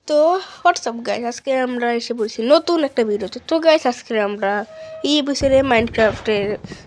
তো WhatsApp guys, আজকে আমরা এসে পড়ছি নতুন একটা ভিডিওতে। তো গাইস, আজকে আমরা এই এপিসোডে মাইনক্রাফটের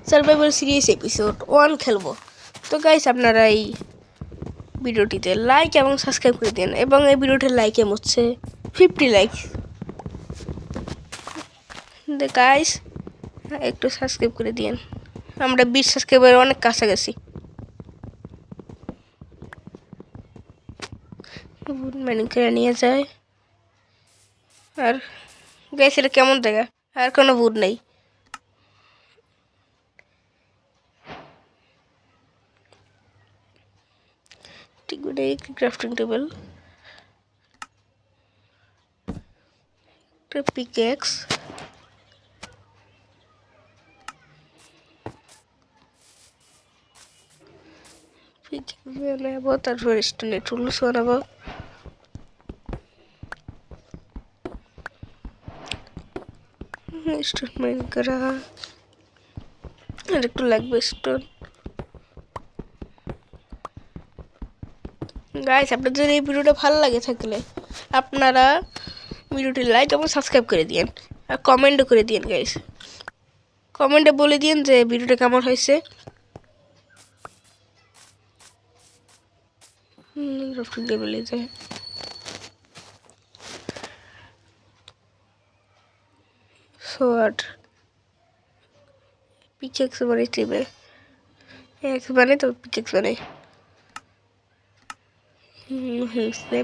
সার্ভাইভাল সিরিজ এপিসোড 1 খেলবো। তো গাইস, আপনারা এই ভিডিওটিতে লাইক এবং সাবস্ক্রাইব করে দিন, এবং এই ভিডিওটির লাইক হচ্ছে 50 লাইক। গাইস, একটু সাবস্ক্রাইব করে দিন, আমরা 20 সাবস্ক্রাইবার অনেক কাছাকাছি। ম্যানিং করে নিয়ে যায়। আর গাইস, এটা কেমন জায়গা? আর কোনো ভূত নেই। ঠিক আছে, ক্রাফটিং টেবিল, একটা পিকেক্স, বানাবো, তারপর স্টোনে টুলস বানাবো। স্টোন মাইন করা আর একটু লাগবে স্টোন। গাইস, আপনাদের এই ভিডিওটা ভালো লাগে থাকলে আপনারা ভিডিওটি লাইক এবং সাবস্ক্রাইব করে দিন, আর কমেন্টও করে দিন। গাইস, কমেন্টে বলে দিন যে ভিডিওটা কেমন হয়েছে। ক্রাফটিং টেবিলে যায় সোয়ার্ড, পিকেক্স বানাইতে হবে। এক্স বানাই তো পিকেক্স বানাই।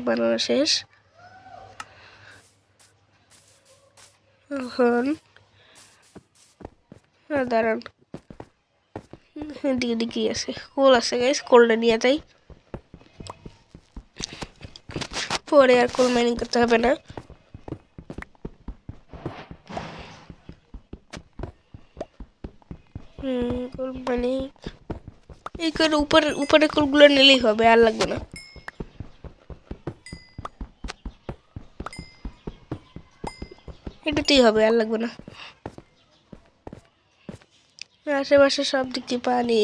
বানানো শেষ। এখন দাঁড়ান, দিকে দিকে আছে কোল আছে। গাইস, কোলটা নিয়ে যাই, পরে আর কোল মাইনিং করতে হবে না। কোল মাইনিং এই করে উপরে কোলগুলো নিলেই হবে, আর লাগবে না। এটাতেই হবে, আর লাগবে না। আশেপাশে সব দিক দিয়ে পানি।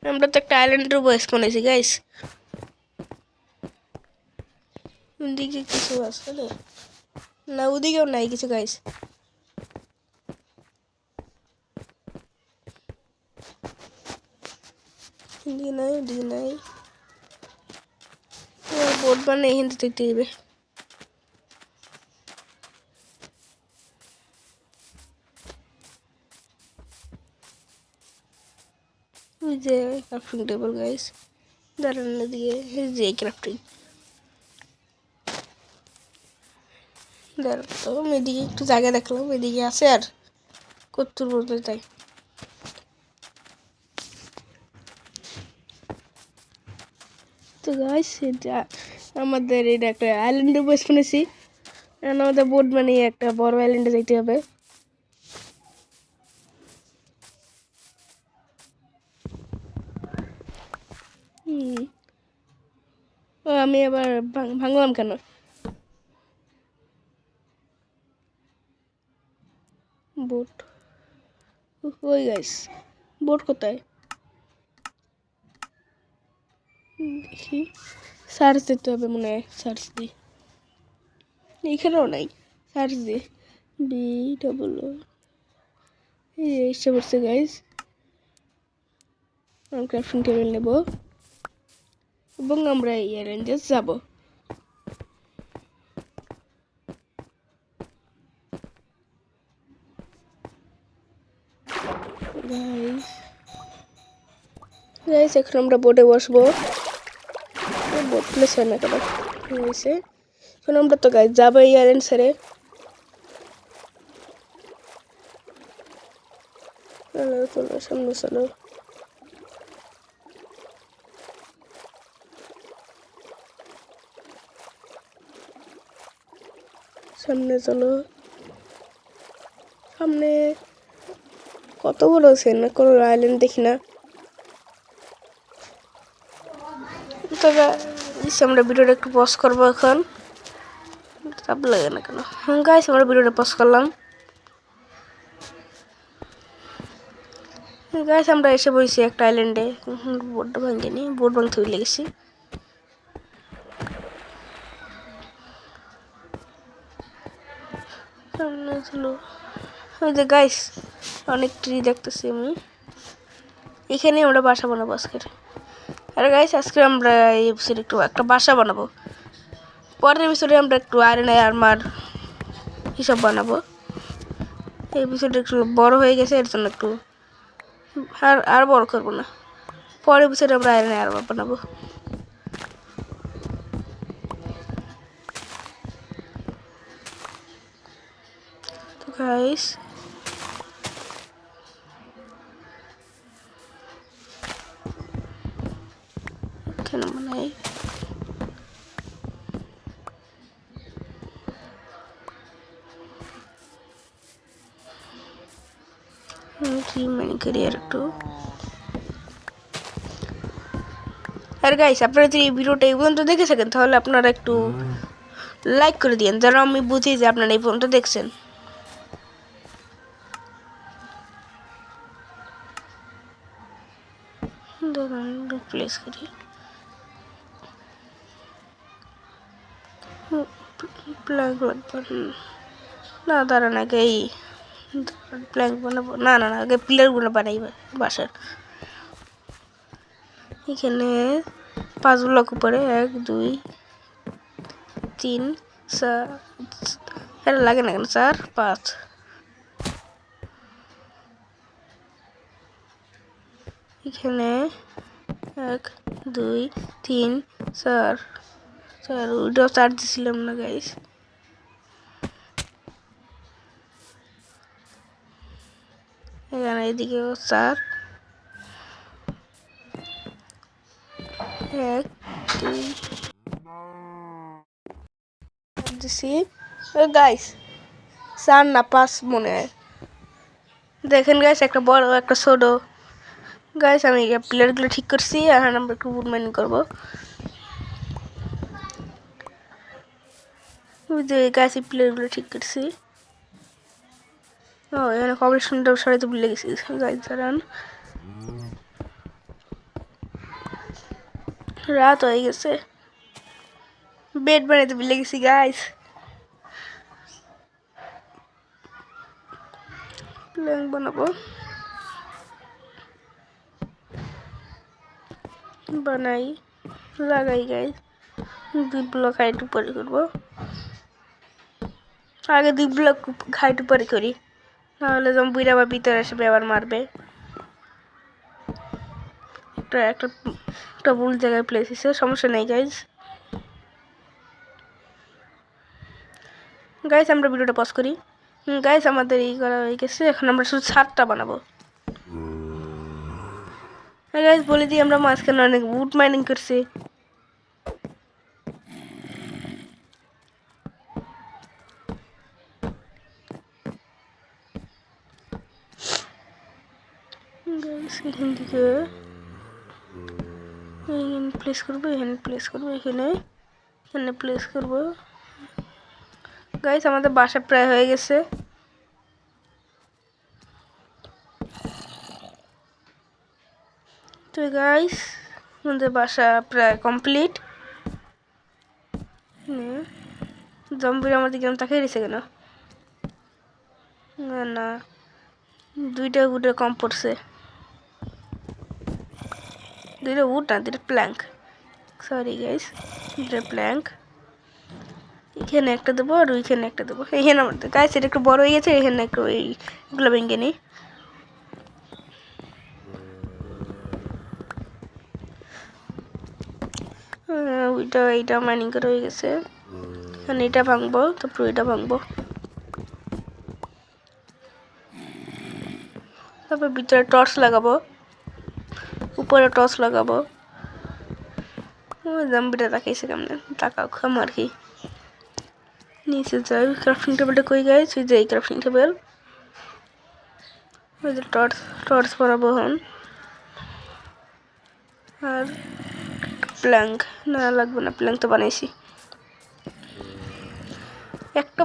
আমরা তো একটা আইল্যান্ডের বয়স বানাইছি। গাইস, ওদিকে কিছু আছে না? ওদিকেও নাই কিছু। গাইস, এদিকে নাই, ওদিকে নাই। বোট বানাই এখান থেকে দেখতে দিবে। ওই যে ক্রাফটিং টেবিল। গাইস, দাঁড়ান, দিয়ে যে ক্রাফটিং দাঁড়ান। তো এদিকে একটু জায়গা দেখলাম, এদিকে আছে আর কত্তুর বলতে তাই। তো গাইস, এটা আমাদের এটা একটা আইল্যান্ডের বয়স শুনেছি, আমাদের বোট বানিয়ে একটা বড় আইল্যান্ডে যেতে হবে। আমি আবার ভাঙলাম কেন? বোট ওই গাইস, বোট কোথায়? দেখি, সার্চ দিতে হবে মনে হয়। সার্চ দিই, এইখানেও নাই। সার্চ দিই, বি ডবল এসে পড়ছে। গাইস, আমি ক্রাফটিং টেবিল নেব এবং আমরা এই আইল্যান্ডে যাব। গাইস, এখন আমরা বোটে বসবো। বোট প্লেস হয় না কেন হয়েছে? এখন আমরা তো গাইস যাবো এই আইল্যান্ড ছেড়ে। চলো সামনে চলো। সামনে চলো, সামনে কত বড় আছে না? কোনো আইল্যান্ড দেখি না। তবে আমরা ভিডিওটা একটু পজ করবো এখন। চাপ লাগে না কেন? গাইস, আমরা ভিডিওটা পজ করলাম। গাইস, আমরা এসে বসেছি একটা আইল্যান্ডে। বোটটা ভাঙিনি, বোট ভাঙতে লেগেছি। ছিল ওই যে গাইস অনেক ট্রি দেখতেছি আমি এখানে আমরা বাসা বানাবো আজকের আর গাইস আজকে আমরা এই এপিসোডে একটু একটা বাসা বানাবো পরের এপিসোডে আমরা একটু আয়রন আর্মার হিসাব বানাবো এই এপিসোডে একটু বড় হয়ে গেছে এর জন্য একটু আর বড় করবো না পরের এপিসোডে আমরা আয়রন আর্মার বানাবো তো গাইস কেন বানাই করি আর একটু আর গাইস আপনারা যদি এই ভিডিওটা এই পর্যন্ত দেখে থাকেন তাহলে আপনারা একটু লাইক করে দিন যেন আমি বুঝি যে আপনারা এই পর্যন্ত দেখছেন প্লেস করি প্ল্যাঙ্ক লাগবে না দাঁড়ান আগে এই প্ল্যাঙ্ক বানাবো না আগে পিলারগুলো বানাই বাসার এখানে 5 ব্লক উপরে 1 2 3 4 এটা লাগে না কেন 4 5 এখানে 1 2 3 4 ওইটাও 4 দিছিলাম না গাইস এখানে এদিকেও 4 1 2 দিছি গাইস 4 না 5 মনে হয় দেখেন গাইস একটা বড় একটা ছোট গাইস আমি প্লেয়ারগুলো ঠিক করছি এখন আমরা একটু উড মাইনিং করবো গাইস এই প্লেয়ারগুলো ঠিক করছি ও এখানে কম্পিটিশনটাও সরাইতে ভুলে গেছি গাইস দাঁড়ান রাত হয়ে গেছে বেড বানাইতে ভুলে গেছি গাইস প্ল্যাঙ্ক বানাবো বানাই লাগাই গাইস 2 ব্লক হাইট উপরে করবো আগে 2 ব্লক হাইট উপরে করি নাহলে জম্বিরা আবার ভিতরে আসবে আবার মারবে একটা ভুল জায়গায় প্লেস আছে সমস্যা নেই গাইস আমরা ভিডিওটা পজ করি গাইস আমাদের এই করা হয়ে গেছে এখন আমরা শুধু ছাদটা বানাবো গাইস বলে দিই আমরা মাঝখানে অনেক উড মাইনিং করছি গাইস এখান থেকে এখানে প্লেস করবো এখানে প্লেস করবো এখানে প্লেস করবো গাইস আমাদের বাসা প্রায় হয়ে গেছে তো গাইস আমাদের বাসা প্রায় কমপ্লিট জম্বির আমার দিকে তাকিয়ে রয়েছে কেন না 2টা উডে কম পড়ছে 2টা উড না 2টা প্ল্যাঙ্ক সরি গাইস 2টা প্ল্যাঙ্ক এখানে একটা দেবো আর ওইখানে একটা দেবো এখানে আমার গাইস এটা একটু বড় হয়ে গেছে এখানে একটু এইগুলো ভেঙে নিই এইটা মাইনিং করে হয়ে গেছে এখন এটা ভাঙবো তারপর এটা ভাঙবো তারপর ভিতরে টর্চ লাগাবো উপরে টর্চ লাগাবো জম্বিটা তাকাইছে কেমনে তাকাও খাম আর কি নিচে যাই ক্রাফটিং টেবিলটা কই গাইস ওই যে এই ক্রাফটিং টেবিল ওই যে টর্চ বানাবো এখন আর প্ল্যাঙ্ক না লাগবে না প্ল্যাঙ্ক তো বানাইছি একটা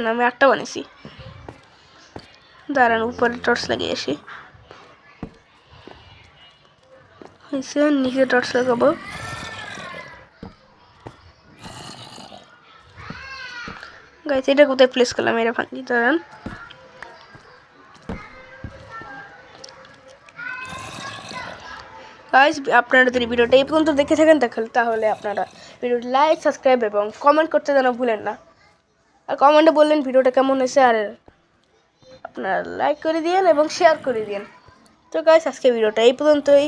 না আমি 8টা বানিয়েছি দাঁড়ান উপরে টর্চ লাগিয়ে আসি হয়েছে নিচে টর্চ লাগাবো গাইস এটা কোথায় প্লেস করলাম এটা ভাঙি দাঁড়ান গাইস আপনারা যদি ভিডিওটা এই পর্যন্ত দেখে থাকেন তাহলে আপনারা ভিডিওটি লাইক সাবস্ক্রাইব এবং কমেন্ট করতে যেন ভুলেন না আর কমেন্টে বললেন ভিডিওটা কেমন হয়েছে আর আপনারা লাইক করে দিন এবং শেয়ার করে দিন তো গাইস আজকে ভিডিওটা এই পর্যন্তই